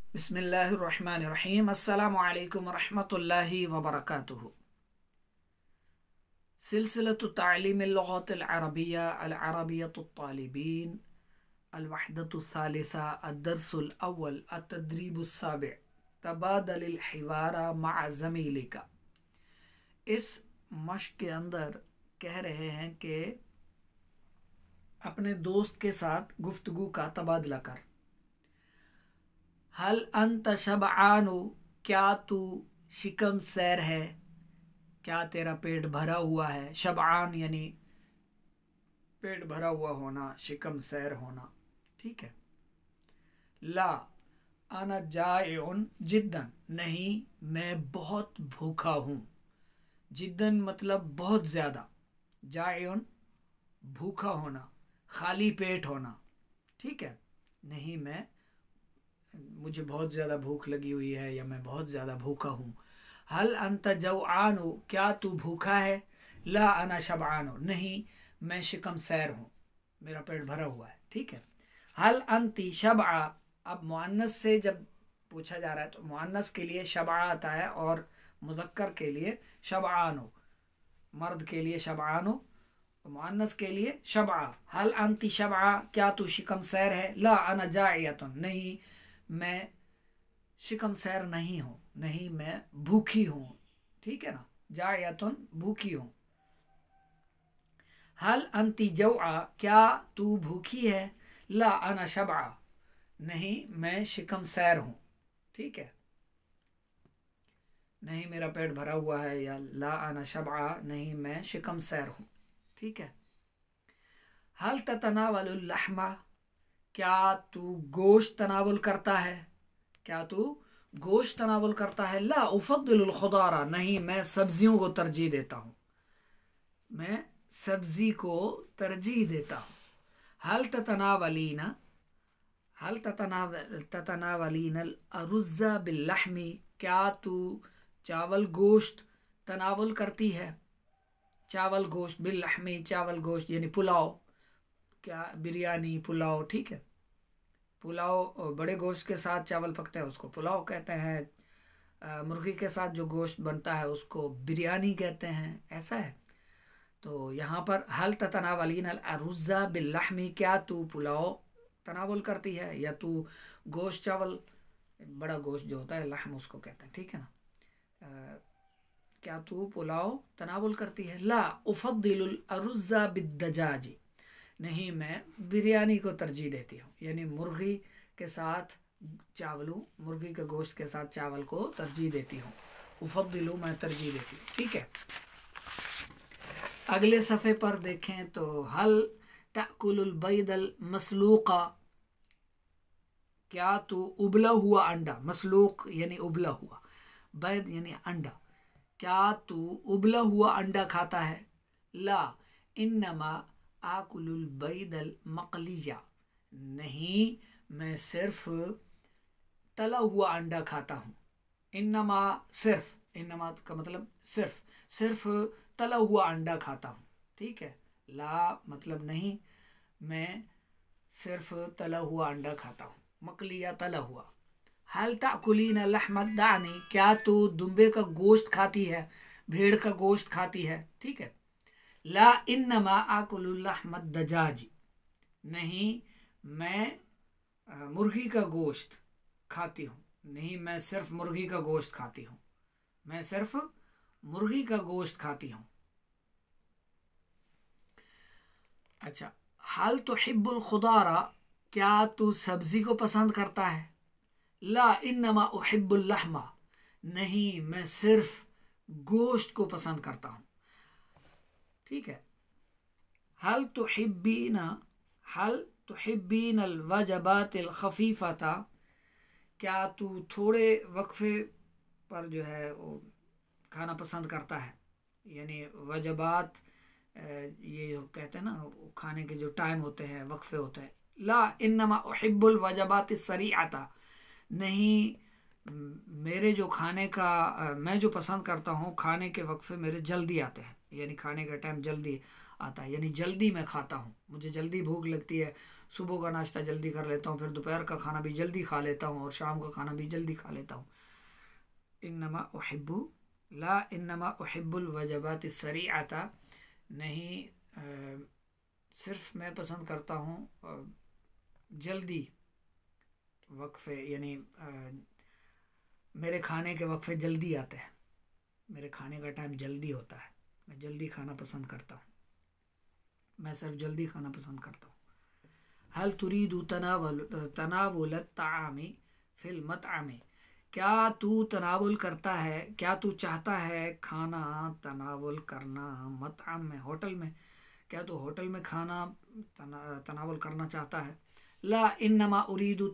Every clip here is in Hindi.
बिस्मिल्लाहिर्रहमानिर्रहीम। अस्सलामु अलैकुम वरहमतुल्लाहि वबरकातुहु। सिलसिलतु तालीमिल लुग़तिल अरबिय्या अल अरबिय्यतु तालिबीन अल वहदतु सालिसा अद-दर्सुल अव्वल अत-तदरीबुस साबिअ तबादलिल हिवारा मअ ज़मीलिका। इस मश्क के अंदर कह रहे हैं कि अपने दोस्त के साथ गुफ्तगू का तबादला कर। हल अंत शबआनु, क्या तू शिकम सैर है, क्या तेरा पेट भरा हुआ है। शबआन यानी पेट भरा हुआ होना, शिकम सैर होना, ठीक है। ला अना जाइउन जिद्दन, नहीं मैं बहुत भूखा हूँ। जिद्दन मतलब बहुत ज़्यादा, जाइउन भूखा होना, खाली पेट होना, ठीक है। नहीं मैं, मुझे बहुत ज़्यादा भूख लगी हुई है या मैं बहुत ज़्यादा भूखा हूँ। हल अंत जौआनु, क्या तू भूखा है। ला अना शबआनु, नहीं मैं शिकम सैर हूँ, मेरा पेट भरा हुआ है, ठीक है। हल अंती शबआ, अब मुअन्नस से जब पूछा जा रहा है तो मुअन्नस के लिए शबआ आता है और मुज़क्कर के लिए शबआनु, मर्द के लिए शबआनु, मुअन्नस के लिए शबआ। हल अंती शबआ, क्या तू शिकम सैर है। ला अना जाइयतुन, नहीं मैं शिकम सैर नहीं हूँ, नहीं मैं भूखी हूँ, ठीक है ना। जाइयतुन भूखी हूँ। हल अंती जौआ, क्या तू भूखी है। ला अना शबआ, नहीं मैं शिकम सैर हूँ, ठीक है। नहीं मेरा पेट भरा हुआ है, या ला अना शबआ, नहीं मैं शिकम सैर हूँ, ठीक है। हल ततनावलुल लहमा, क्या तू गोश्त तनावुल करता है, क्या तू गोश्त तनावुल करता है। ला उफद्दिलुल खुदारा, नहीं मैं सब्जियों को तरजीह देता हूँ, मैं सब्जी को तरजीह देता हूँ। हल ततनावलीना, हल ततनावलीना अरुज़्ज़ा बिल्लहमी, क्या तू चावल गोश्त तनावुल करती है। चावल गोश्त, बिल्लहमी चावल गोश्त यानी पुलाव, क्या बिरयानी पुलाव, ठीक है। पुलाव बड़े गोश्त के साथ चावल पकते हैं उसको पुलाव कहते हैं, मुर्गी के साथ जो गोश्त बनता है उसको बिरयानी कहते हैं, ऐसा है। तो यहाँ पर हल ततनावलीन अल अरुज़्ज़ा बिल्लहमी, क्या तू पुलाव तनावुल करती है, या तू गोश्त चावल, बड़ा गोश्त जो होता है लहम उसको कहते हैं, ठीक है ना। क्या तू पुलाव तनावुल करती है। ला उफद्दिलुल अरुज़्ज़ा बिद्दजाजी, नहीं मैं बिरयानी को तरजीह देती हूँ, यानी मुर्गी के साथ चावलों, मुर्गी के गोश्त के साथ चावल को तरजीह देती हूँ। उफद्दिलु मैं तरजीह देती हूँ, ठीक है। अगले सफ़े पर देखें तो हल तअकुलुल बैदल मसलूका, क्या तू उबला हुआ अंडा, मसलूक यानी उबला हुआ, बैद यानी अंडा, क्या तू उबला हुआ अंडा खाता है। ला इन्नमा आकुलुल बैदल मकलिया, नहीं मैं सिर्फ तला हुआ अंडा खाता हूँ। इन्नमा सिर्फ, इन्नमा का मतलब सिर्फ, सिर्फ तला हुआ अंडा खाता हूँ, ठीक है। ला मतलब नहीं, मैं सिर्फ तला हुआ अंडा खाता हूँ, मकलिया तला हुआ। हल ताकुलीना लहमद दानी, क्या तू दुम्बे का गोश्त खाती है, भेड़ का गोश्त खाती है, ठीक है। ला इन्नमा आकुलुल लहमद दजाजी, नहीं मैं मुर्गी का गोश्त खाती हूँ, नहीं मैं सिर्फ मुर्गी का गोश्त खाती हूँ, मैं सिर्फ मुर्गी का गोश्त खाती हूँ। अच्छा, हल तुहिब्बुल खुदारा, क्या तू सब्जी को पसंद करता है। ला इन्नमा उहिब्बुल लहमा, नहीं मैं सिर्फ गोश्त को पसंद करता हूँ, ठीक है। हल तुहिब्बीना, हल तुहिब्बीन अल वजबातिल खफीफता, क्या तू थोड़े वक्फे पर जो है वो खाना पसंद करता है, यानी वजबात ये कहते हैं ना खाने के जो टाइम होते हैं, वक्फे होते हैं। ला इन्नमा उहिब्बुल वजबात सरीअता, नहीं मेरे जो खाने का मैं जो पसंद करता हूँ खाने के वक्फे मेरे जल्दी आते हैं, यानी खाने का टाइम जल्दी आता है, यानी जल्दी मैं खाता हूँ, मुझे जल्दी भूख लगती है सुबह का नाश्ता जल्दी कर लेता हूँ, फिर दोपहर का खाना भी जल्दी खा लेता हूँ और शाम का खाना भी जल्दी खा लेता हूँ। इन्नमा उहिब्बुल वजबात सरीअता, नहीं सिर्फ मैं पसंद करता हूँ जल्दी वक्फे, यानी मेरे खाने के वक्फे जल्दी आते हैं, मेरे खाने का टाइम जल्दी होता है, मैं जल्दी खाना पसंद करता हूँ, मैं सिर्फ जल्दी खाना पसंद करता हूँ। हल तुरीदु तनावुल तामी फिल मतआमी, क्या तू तनावुल करता है, क्या तू चाहता है खाना तनावुल करना मतआम में, होटल में, क्या तू होटल में खाना तनावुल करना चाहता है। ला इन्नमा उरीदु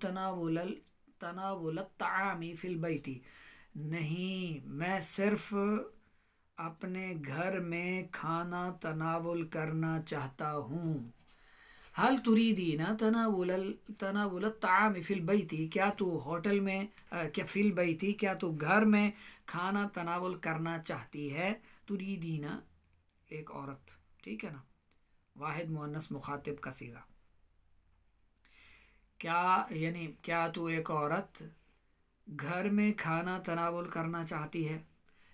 तनावुल तामी फिल बैती, नहीं मैं सिर्फ अपने घर में खाना तनावुल करना चाहता हूँ। हल तुरीदीना तनावुल तामी फिल बैती, क्या तू होटल में क्या फिल बैती, क्या तू घर में खाना तनावुल करना चाहती है। तुरीदीना एक औरत, ठीक है ना, वाहिद मुअन्नस मुखातिब का सीगा, क्या यानी क्या तू एक औरत घर में खाना तनावुल करना चाहती है।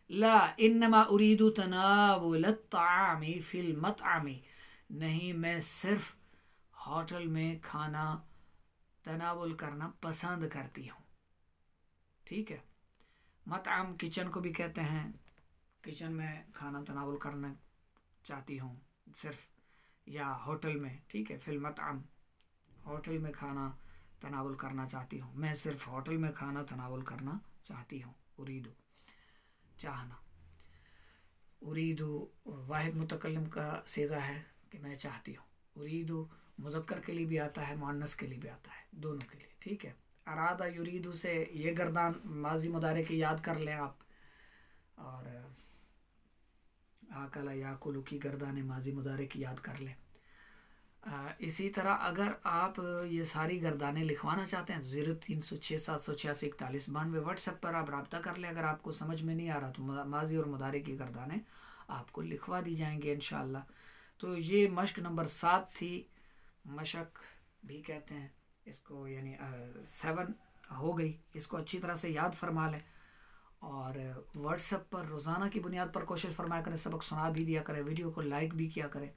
ला इन्नमा उरीदु तनावुल तामी फिल मतआमी, नहीं मैं सिर्फ होटल में खाना तनावुल करना पसंद करती हूँ, ठीक है। मतआम किचन को भी कहते हैं, किचन में खाना तनावुल करना चाहती हूँ सिर्फ, या होटल में, ठीक है। फिल मतआम होटल में खाना तनावुल करना चाहती हूँ, मैं सिर्फ होटल में खाना तनावुल करना चाहती हूँ। उरीदु चाहना, उरीदु वाहिद मुतकल्लिम का सीगा है कि मैं चाहती हूँ। उरीदु मुज़क्कर के लिए भी आता है, मुअन्नस के लिए भी आता है, दोनों के लिए, ठीक है। अरादा युरीदु से ये गर्दान माजी मुदारे की याद कर लें आप, और आकला याकुलु की गर्दान माजी मुदारे की याद कर लें। इसी तरह अगर आप ये सारी गर्दानें लिखवाना चाहते हैं तो 0306-786-4192 व्हाट्सएप पर आप रब्ता कर लें। अगर आपको समझ में नहीं आ रहा तो माजी और मुदारे की गर्दानें आपको लिखवा दी जाएंगे इंशाअल्लाह। तो ये मश्क नंबर 7 थी, मशक भी कहते हैं इसको, यानी 7 हो गई। इसको अच्छी तरह से याद फरमा लें और व्हाट्सएप पर रोज़ाना की बुनियाद पर कोशिश फरमाया करें, सबक सुना भी दिया करें, वीडियो को लाइक भी किया करें।